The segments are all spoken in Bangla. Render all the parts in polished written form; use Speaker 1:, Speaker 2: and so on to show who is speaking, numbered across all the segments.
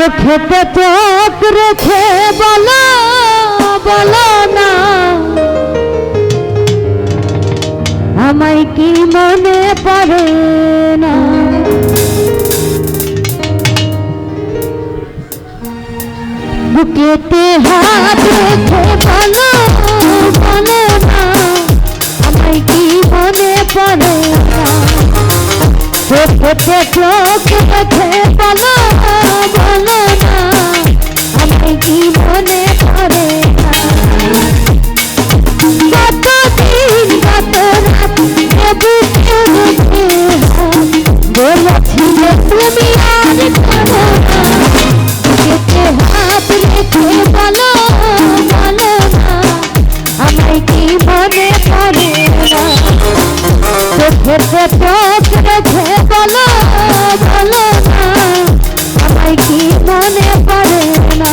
Speaker 1: চোখেতে চোখ রেখে বলো বলো না আমায় কি মনে পড়ে না। বুকেতে হাত রেখে বলো বলো না আমায় কি মনে পড়ে না। চোখেতে চোখ রেখে বলো বলো না আমায় কি মনে পড়ে না। কতদিন কত রাত বুকে রেখে বলেছিলে তুমি আর করো না। বুকেতে হাত রেখে বলো বলো না আমায় কি মনে পড়ে না। চোখেতে চোখ রেখে বলো বলো না আমায় কি মনে পড়ে না।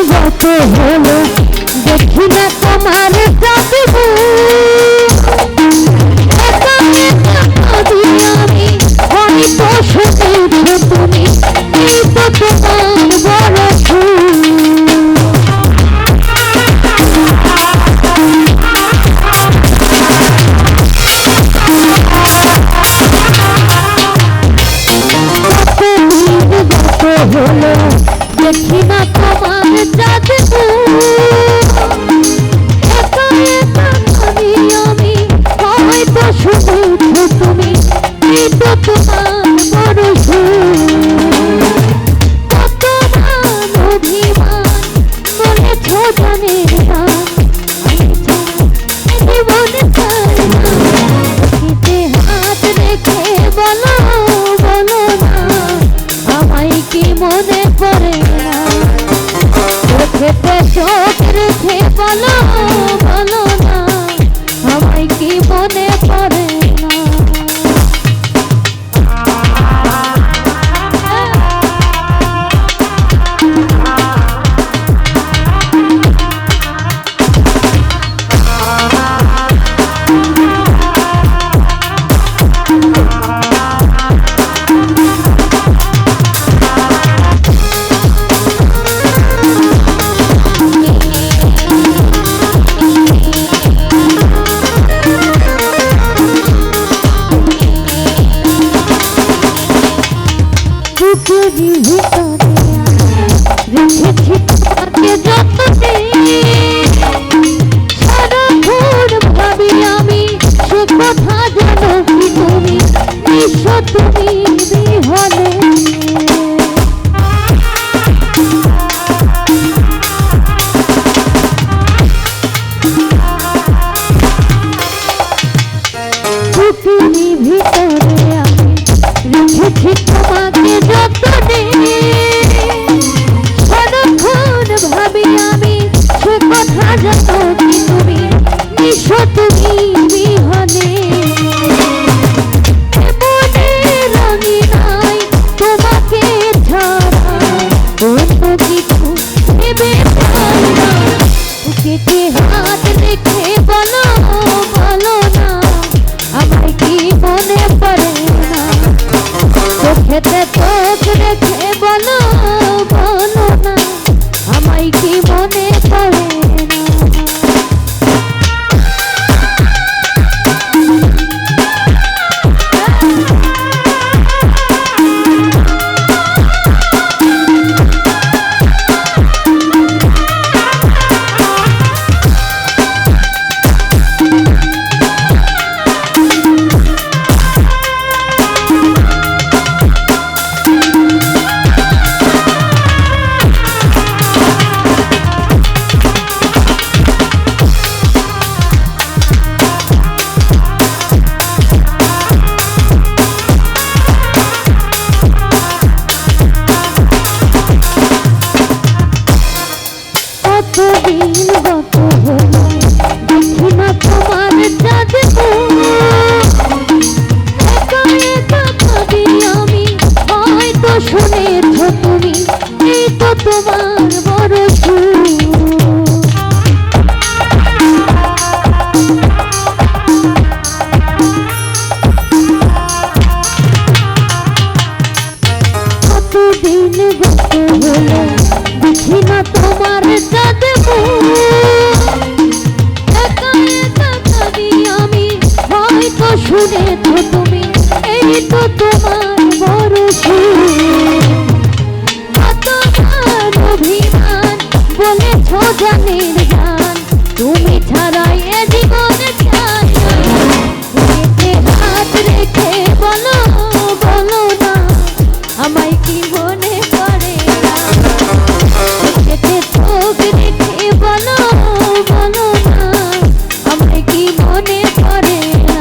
Speaker 1: কত হলো দেখি না তোমার জাদু আমি হয়তো শুনেছো তুমি এই তো তোমার বড় হলো দেখি না তোমার জাদু আমি হয়তো শুনেছো তুমি এই তো তোমার বড় কত মান অভিমান বলেছো জানে না জীবন চাই না। হাত রেখে বলো বলো না আমায় কি মনে পড়ে না। চোখেতে চোখ রেখে বলো বলো না আমায় কি মনে পড়ে না। ভাবি আমি সে কথা জানো কি তুমি তুমি বিহনে বুকেরই ভিতরে আমি রেখেছি তোমাকে যতনে সারাক্ষণ ভাবি আমি সে কথা জানো কি তুমি তুমি বিহনে। মনে রঙি নাই তোমাকে ছাড়া অন্য কিছু ভেবে পাই না। বুকেতে হাত রেখে বলো বলো না আমায় কি মনে পড়ে না। চোখেতে চোখ রেখে বলো বলো না আমায় কি মনে পড়ে না। দিন গত হলো দেখি না তোমার চাঁদ একা একা ভাবি আমি হয়তো শুনেছ তুমি এই তো তোমার বড় সুর কতদিন গত হলো দেখি না তোমার চাঁদ একা একা ভাবি আমি হয়তো শুনেছ তুমি এই তো তোমার বড় সুর কতবার অভিমান বলেছ জানের গান তুমি ছাড়াই এ জীবনে চাই বুকেতে হাত রেখে বলো বলো না আমায় কি মনে পড়ে না বুকেতে চোখ রেখে বলো বলো না আমায় কি মনে পড়ে না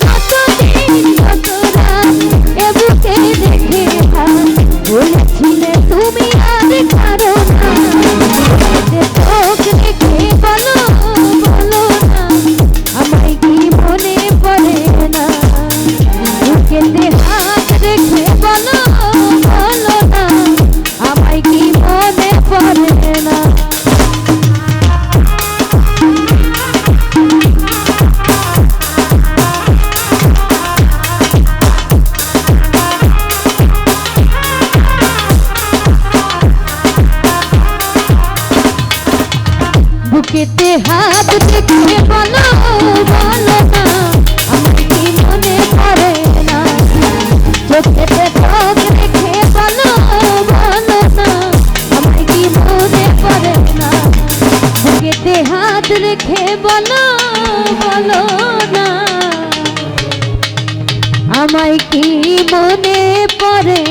Speaker 1: কতদিন কত রাত এ বুকে দেখে ভাব বলেছিলে তুমি আর কারো না বুকেতে চোখ রেখে বলো বলো না আমায় কি মনে পড়ে না বুকেতে হাত রেখে বলো বলো না আমায় কি মনে পড়ে না বুকেতে হাত রেখে বলো বলো না আমায় কি মনে পড়ে না চোখেতে চোখ রেখে বলো বলো না আমায় কি মনে পড়ে না বুকেতে হাত রেখে বলো বলো না আমায় কি মনে পড়ে